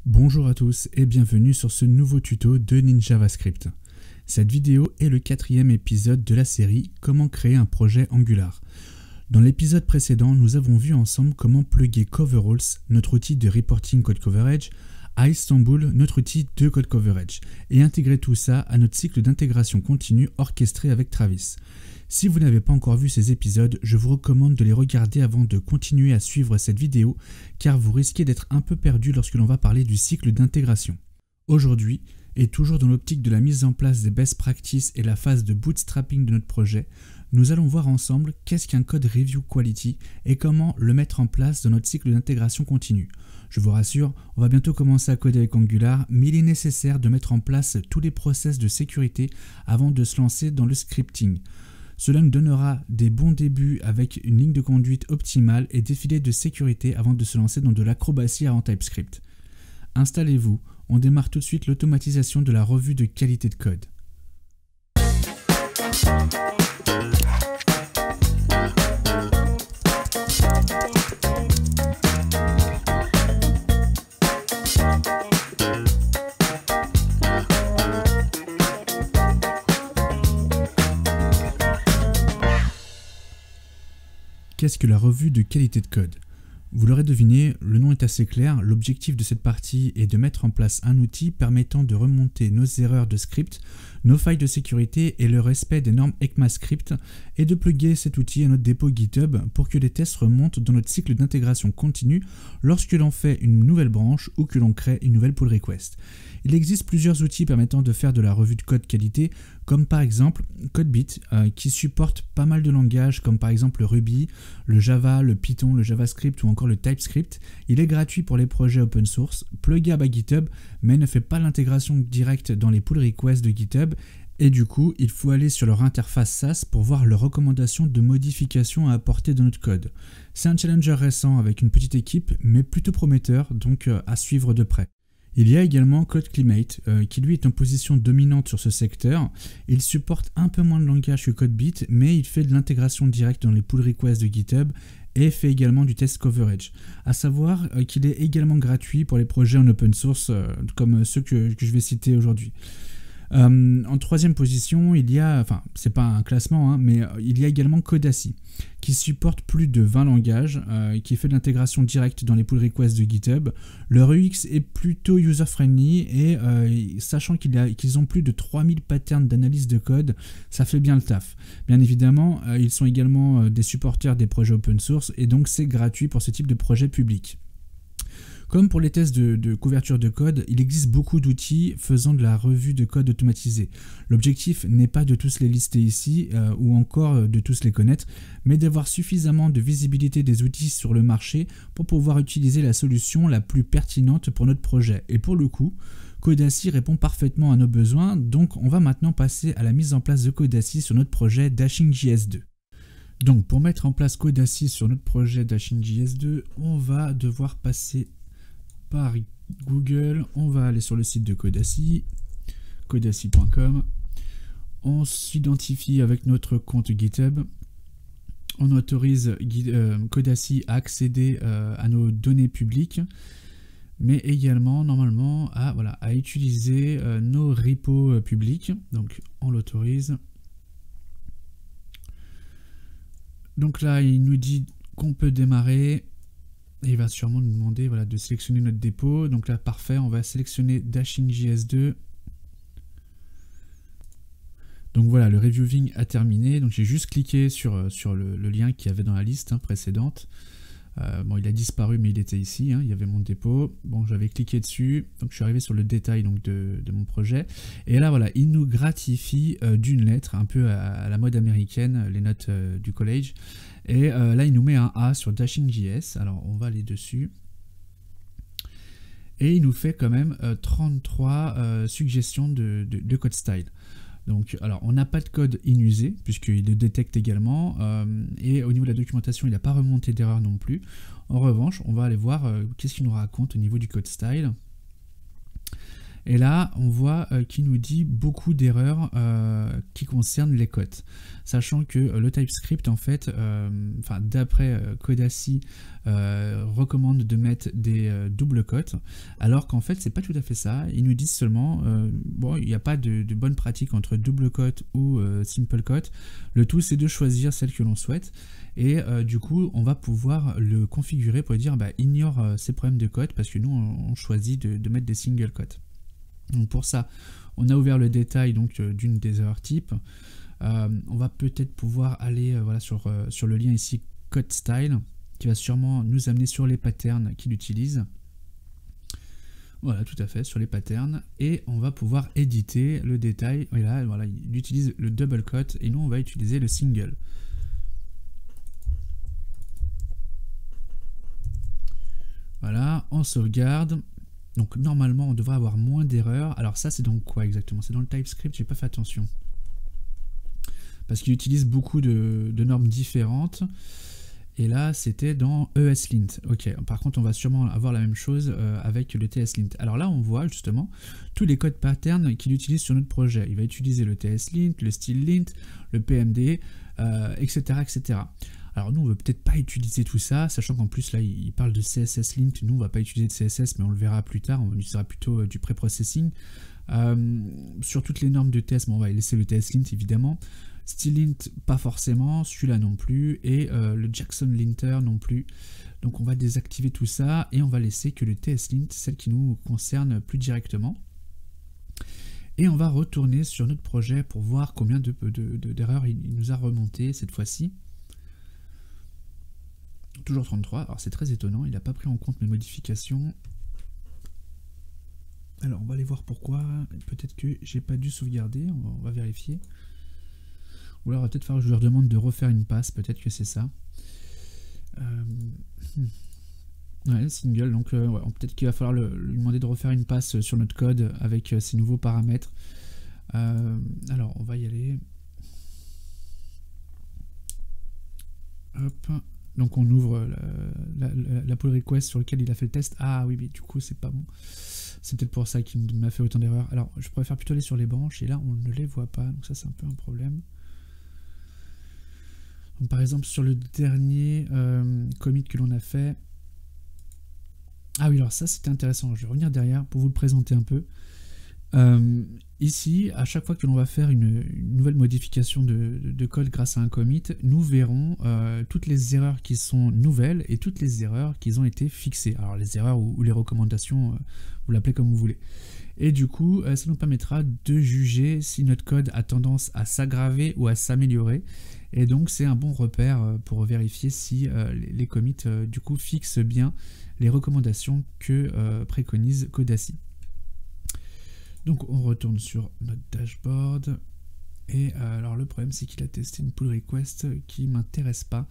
Bonjour à tous et bienvenue sur ce nouveau tuto de NinJavaScript. Cette vidéo est le 4e épisode de la série Comment créer un projet Angular. Dans l'épisode précédent, nous avons vu ensemble comment plugger Coveralls, notre outil de reporting code coverage, à Istanbul, notre outil de code coverage, et intégrer tout ça à notre cycle d'intégration continue orchestré avec Travis. Si vous n'avez pas encore vu ces épisodes, je vous recommande de les regarder avant de continuer à suivre cette vidéo, car vous risquez d'être un peu perdu lorsque l'on va parler du cycle d'intégration. Aujourd'hui, et toujours dans l'optique de la mise en place des best practices et la phase de bootstrapping de notre projet, nous allons voir ensemble qu'est-ce qu'un code review quality et comment le mettre en place dans notre cycle d'intégration continue. Je vous rassure, on va bientôt commencer à coder avec Angular, mais il est nécessaire de mettre en place tous les process de sécurité avant de se lancer dans le scripting. Cela nous donnera des bons débuts avec une ligne de conduite optimale et des filets de sécurité avant de se lancer dans de l'acrobatie en TypeScript. Installez-vous, on démarre tout de suite l'automatisation de la revue de qualité de code. Qu'est-ce que la revue de qualité de code? Vous l'aurez deviné, le nom est assez clair, l'objectif de cette partie est de mettre en place un outil permettant de remonter nos erreurs de script, nos failles de sécurité et le respect des normes ECMAScript et de plugger cet outil à notre dépôt GitHub pour que les tests remontent dans notre cycle d'intégration continue lorsque l'on fait une nouvelle branche ou que l'on crée une nouvelle pull request. Il existe plusieurs outils permettant de faire de la revue de code qualité, comme par exemple CodeBeat, qui supporte pas mal de langages comme par exemple le Ruby, le Java, le Python, le JavaScript ou encore le TypeScript. Il est gratuit pour les projets open source, pluggable à GitHub, mais ne fait pas l'intégration directe dans les pull requests de GitHub. Et du coup, il faut aller sur leur interface SaaS pour voir leurs recommandations de modifications à apporter dans notre code. C'est un challenger récent avec une petite équipe, mais plutôt prometteur, donc à suivre de près. Il y a également CodeClimate, qui lui est en position dominante sur ce secteur. Il supporte un peu moins de langage que CodeBeat, mais il fait de l'intégration directe dans les pull requests de GitHub et fait également du test coverage. A savoir qu'il est également gratuit pour les projets en open source, comme ceux que je vais citer aujourd'hui. En troisième position, il y a, enfin c'est pas un classement, mais il y a également Codacy, qui supporte plus de 20 langages, qui fait de l'intégration directe dans les pull requests de GitHub. Leur UX est plutôt user-friendly et sachant qu'ils ont plus de 3000 patterns d'analyse de code, ça fait bien le taf. Bien évidemment, ils sont également des supporters des projets open source et donc c'est gratuit pour ce type de projet public. Comme pour les tests de couverture de code, il existe beaucoup d'outils faisant de la revue de code automatisée. L'objectif n'est pas de tous les lister ici ou encore de tous les connaître, mais d'avoir suffisamment de visibilité des outils sur le marché pour pouvoir utiliser la solution la plus pertinente pour notre projet. Et pour le coup, Codacy répond parfaitement à nos besoins, donc on va maintenant passer à la mise en place de Codacy sur notre projet Dashing.js 2. Donc pour mettre en place Codacy sur notre projet Dashing.js 2, on va devoir passer par Google, on va aller sur le site de Codacy, codacy.com, on s'identifie avec notre compte GitHub, on autorise Codacy à accéder à nos données publiques, mais également normalement à utiliser nos repos publics, donc on l'autorise. Donc là il nous dit qu'on peut démarrer. Et il va sûrement nous demander de sélectionner notre dépôt. Donc là, parfait, on va sélectionner Dashing.js 2. Donc voilà, le reviewing a terminé. Donc j'ai juste cliqué sur le lien qu'il y avait dans la liste précédente. Bon, il a disparu, mais il était ici. Il y avait mon dépôt. Bon, j'avais cliqué dessus. Donc je suis arrivé sur le détail de mon projet. Et là, voilà, il nous gratifie d'une lettre, un peu à la mode américaine, les notes du collège. Et là, il nous met un A sur Dashing.js. Alors, on va aller dessus. Et il nous fait quand même 33 suggestions de code style. Donc, alors, on n'a pas de code inusé, puisqu'il le détecte également. Et au niveau de la documentation, il n'a pas remonté d'erreur non plus. En revanche, on va aller voir qu'est-ce qu'il nous raconte au niveau du code style. Et là, on voit qu'il nous dit beaucoup d'erreurs qui concernent les cotes. Sachant que le TypeScript, en fait, d'après Codassi, recommande de mettre des doubles cotes, alors qu'en fait, c'est pas tout à fait ça. Ils nous disent seulement, bon, il n'y a pas de bonne pratique entre double cote ou simple cote. Le tout, c'est de choisir celle que l'on souhaite. Et du coup, on va pouvoir le configurer pour dire, ignore ces problèmes de cote, parce que nous, on choisit de mettre des single cotes. Donc pour ça, on a ouvert le détail d'une des erreurs types. On va peut-être pouvoir aller sur le lien ici code style qui va sûrement nous amener sur les patterns qu'il utilise. Voilà, tout à fait, sur les patterns. Et on va pouvoir éditer le détail. Et là, voilà, il utilise le double cut et nous, on va utiliser le single. Voilà, on sauvegarde. Donc normalement, on devrait avoir moins d'erreurs. Alors ça, c'est dans quoi exactement? C'est dans le TypeScript, j'ai pas fait attention. Parce qu'il utilise beaucoup de normes différentes. Et là, c'était dans ESLint. Ok, par contre, on va sûrement avoir la même chose avec le TSLint. Alors là, on voit justement tous les codes patterns qu'il utilise sur notre projet. Il va utiliser le TSLint, le StylLint, le PMD, etc., etc. Alors nous, on ne veut peut-être pas utiliser tout ça, sachant qu'en plus, là, il parle de CSS-Lint. Nous, on ne va pas utiliser de CSS, mais on le verra plus tard. On utilisera plutôt du pré-processing. Sur toutes les normes de TS, on va laisser le TSLint, évidemment. StylLint, pas forcément. Celui-là non plus. Et le Jackson-Linter non plus. Donc, on va désactiver tout ça et on va laisser que le TSLint, celle qui nous concerne plus directement. Et on va retourner sur notre projet pour voir combien d'erreurs il nous a remonté cette fois-ci. Toujours 33, alors c'est très étonnant, il n'a pas pris en compte mes modifications. Alors on va aller voir pourquoi, peut-être que j'ai pas dû sauvegarder, on va vérifier. Ou alors peut-être falloir que je leur demande de refaire une passe, peut-être que c'est ça. Ouais, single, donc peut-être qu'il va falloir lui demander de refaire une passe sur notre code avec ces nouveaux paramètres. Alors on va y aller. Hop. Donc on ouvre la pull request sur laquelle il a fait le test. Ah oui, mais du coup c'est pas bon. C'est peut-être pour ça qu'il m'a fait autant d'erreurs. Alors je préfère plutôt aller sur les branches et là on ne les voit pas. Donc ça c'est un peu un problème. Donc, par exemple sur le dernier commit que l'on a fait. Ah oui, alors ça c'était intéressant. Je vais revenir derrière pour vous le présenter un peu. Ici, à chaque fois que l'on va faire une nouvelle modification de code grâce à un commit, nous verrons toutes les erreurs qui sont nouvelles et toutes les erreurs qui ont été fixées. Alors les erreurs ou les recommandations, vous l'appelez comme vous voulez. Et du coup, ça nous permettra de juger si notre code a tendance à s'aggraver ou à s'améliorer. Et donc c'est un bon repère pour vérifier si les commits du coup fixent bien les recommandations que préconise Codassi. Donc on retourne sur notre dashboard et alors le problème c'est qu'il a testé une pull request qui m'intéresse pas.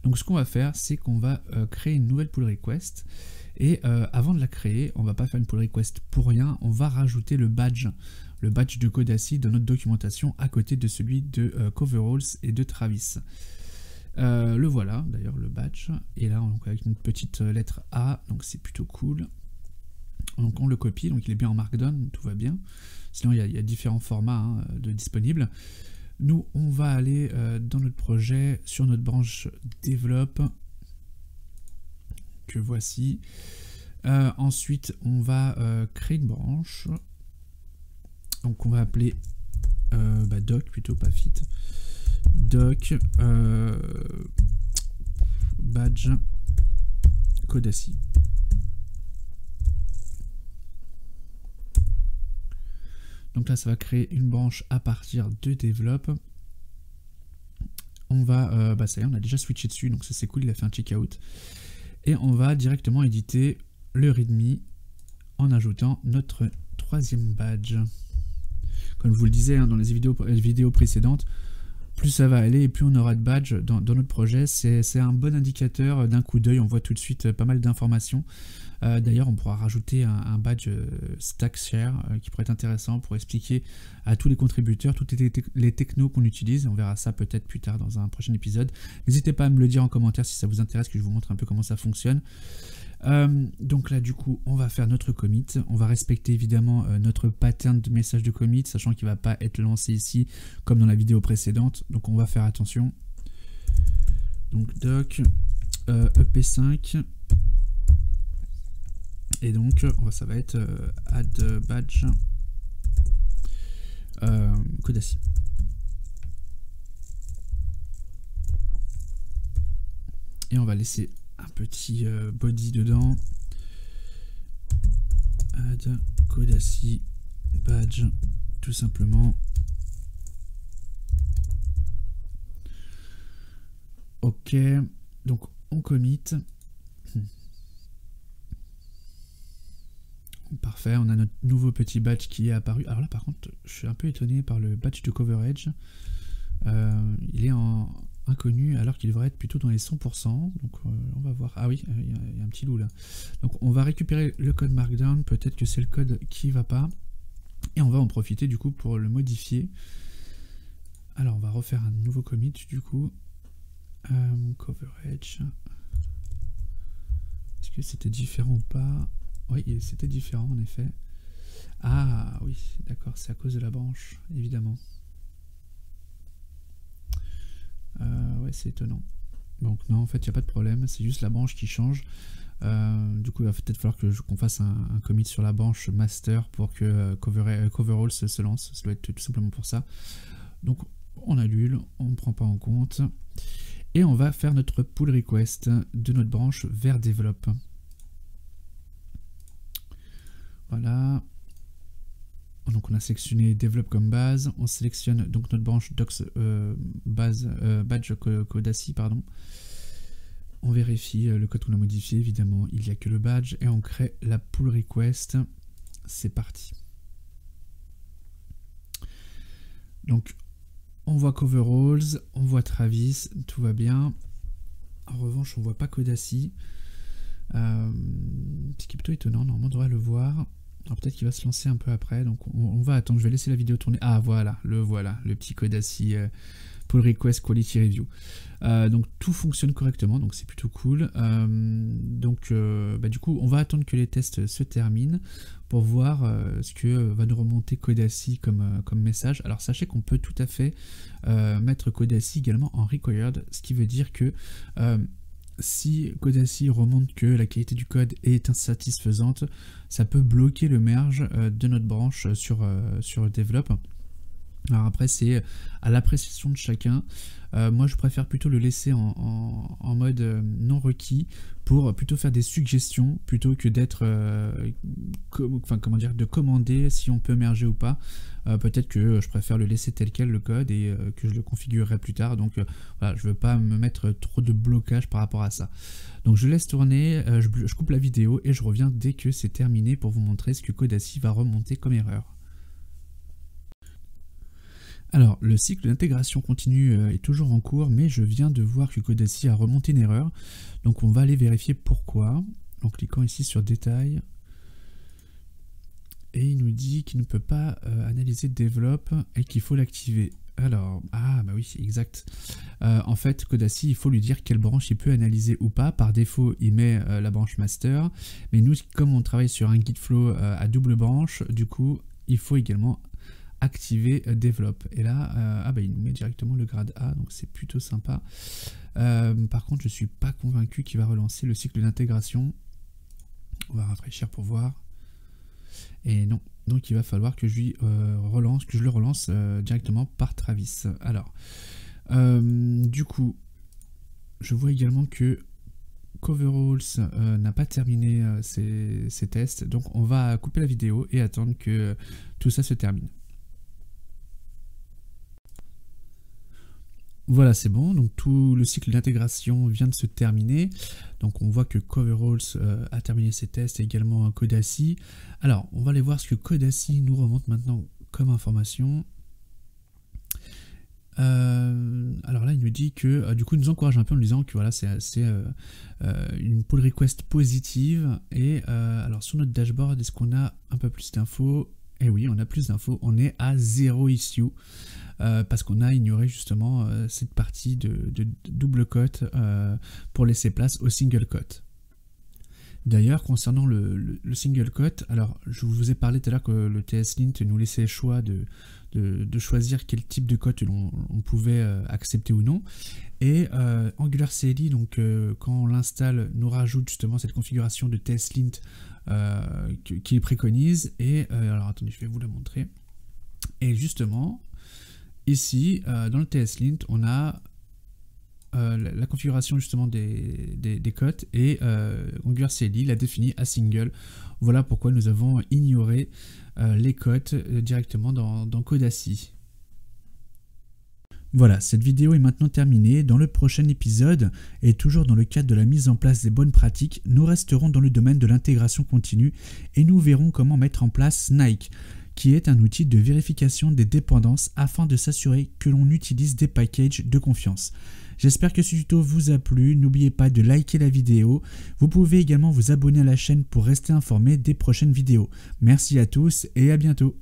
Donc ce qu'on va faire c'est qu'on va créer une nouvelle pull request et avant de la créer on va pas faire une pull request pour rien, on va rajouter le badge de Codassi dans notre documentation à côté de celui de Coveralls et de Travis. Le voilà d'ailleurs le badge et là donc, avec une petite lettre A, donc c'est plutôt cool. Donc on le copie, donc il est bien en Markdown, tout va bien. Sinon il y a différents formats disponibles. Nous on va aller dans notre projet, sur notre branche Develop, que voici. Ensuite on va créer une branche. Donc on va appeler doc plutôt, pas fit. Doc badge Codassi. Donc là, ça va créer une branche à partir de Develop. On va, ça y est, on a déjà switché dessus, donc ça c'est cool, il a fait un checkout. Et on va directement éditer le README en ajoutant notre troisième badge. Comme je vous le disais dans les vidéos précédentes, plus ça va aller et plus on aura de badges dans notre projet. C'est un bon indicateur d'un coup d'œil, on voit tout de suite pas mal d'informations. D'ailleurs, on pourra rajouter un badge StackShare qui pourrait être intéressant pour expliquer à tous les contributeurs toutes les technos qu'on utilise. On verra ça peut-être plus tard dans un prochain épisode. N'hésitez pas à me le dire en commentaire si ça vous intéresse, que je vous montre un peu comment ça fonctionne. Donc là du coup on va faire notre commit, on va respecter évidemment notre pattern de message de commit, sachant qu'il ne va pas être lancé ici comme dans la vidéo précédente, donc on va faire attention. Donc doc ep5 et donc ça va être add badge Codassi. Et on va laisser un petit body dedans. Add Codassi badge, tout simplement. Ok, donc on commit. Parfait, on a notre nouveau petit badge qui est apparu. Alors là par contre, je suis un peu étonné par le badge de coverage. Il est en inconnu alors qu'il devrait être plutôt dans les 100%. Donc on va voir. Ah oui, il y a un petit loup là. Donc on va récupérer le code Markdown. Peut-être que c'est le code qui va pas. Et on va en profiter du coup pour le modifier. Alors on va refaire un nouveau commit du coup. Coverage. Est-ce que c'était différent ou pas? Oui, c'était différent en effet. Ah oui, d'accord, c'est à cause de la branche, évidemment. Ouais, c'est étonnant. Donc non, en fait, il n'y a pas de problème, c'est juste la branche qui change. Du coup, il va peut-être falloir qu'on fasse un commit sur la branche master pour que Coverall se lance. Ça doit être tout simplement pour ça. Donc, on annule, on ne prend pas en compte. Et on va faire notre pull request de notre branche vers develop. Voilà. Donc on a sélectionné develop comme base. On sélectionne donc notre branche docs badge Codassi, pardon. On vérifie le code qu'on a modifié, évidemment, il n'y a que le badge. Et on crée la pull request. C'est parti. Donc on voit Coveralls, on voit Travis, tout va bien. En revanche, on voit pas Codassi. Ce qui est plutôt étonnant, normalement on devrait le voir. Alors peut-être qu'il va se lancer un peu après, donc on va attendre, je vais laisser la vidéo tourner. Ah voilà, le petit Codassi pull request quality review. Donc tout fonctionne correctement, donc c'est plutôt cool. Du coup on va attendre que les tests se terminent pour voir ce que va nous remonter Codassi comme message. Alors sachez qu'on peut tout à fait mettre Codassi également en required, ce qui veut dire que si Codassi remonte que la qualité du code est insatisfaisante, ça peut bloquer le merge de notre branche sur develop. Alors après c'est à l'appréciation de chacun. Moi je préfère plutôt le laisser en mode non requis pour plutôt faire des suggestions plutôt que d'être de commander si on peut merger ou pas. Peut-être que je préfère le laisser tel quel le code et que je le configurerai plus tard. Donc voilà, je veux pas me mettre trop de blocage par rapport à ça. Donc je laisse tourner, je coupe la vidéo et je reviens dès que c'est terminé pour vous montrer ce que Codassi va remonter comme erreur. Alors, le cycle d'intégration continue est toujours en cours, mais je viens de voir que Codassi a remonté une erreur. Donc on va aller vérifier pourquoi. En cliquant ici sur détail. Et il nous dit qu'il ne peut pas analyser develop et qu'il faut l'activer. Alors, ah bah oui, exact. En fait, Codassi, il faut lui dire quelle branche il peut analyser ou pas. Par défaut, il met la branche master. Mais nous, comme on travaille sur un guide flow à double branche, du coup, il faut également activer develop. Et là, il nous met directement le grade A, donc c'est plutôt sympa. Par contre, je suis pas convaincu qu'il va relancer le cycle d'intégration. On va rafraîchir pour voir. Et non, donc il va falloir que je le relance directement par Travis. Alors, du coup, je vois également que Coveralls n'a pas terminé ses tests, donc on va couper la vidéo et attendre que tout ça se termine. Voilà, c'est bon, donc tout le cycle d'intégration vient de se terminer. Donc on voit que Coveralls a terminé ses tests et également Codassi. Alors, on va aller voir ce que Codassi nous remonte maintenant comme information. Alors là, il nous dit que, du coup, il nous encourage un peu en nous disant que voilà, c'est une pull request positive. Et alors sur notre dashboard, est-ce qu'on a un peu plus d'infos? Eh oui, on a plus d'infos, on est à 0 issue. Parce qu'on a ignoré justement cette partie de double cote pour laisser place au single cote. D'ailleurs, concernant le single quote, alors je vous ai parlé tout à l'heure que le TSLint nous laissait le choix de choisir quel type de quote on pouvait accepter ou non. Et Angular CLI, donc quand on l'installe, nous rajoute justement cette configuration de TSLint qu'il préconise. Et alors attendez, je vais vous la montrer. Et justement, ici, dans le TSLint, on a la configuration justement des cotes et Angular CLI l'a défini à single. Voilà pourquoi nous avons ignoré les cotes directement dans Codassi. Voilà, cette vidéo est maintenant terminée. Dans le prochain épisode, et toujours dans le cadre de la mise en place des bonnes pratiques, nous resterons dans le domaine de l'intégration continue et nous verrons comment mettre en place Snike, qui est un outil de vérification des dépendances afin de s'assurer que l'on utilise des packages de confiance. J'espère que ce tuto vous a plu, n'oubliez pas de liker la vidéo. Vous pouvez également vous abonner à la chaîne pour rester informé des prochaines vidéos. Merci à tous et à bientôt.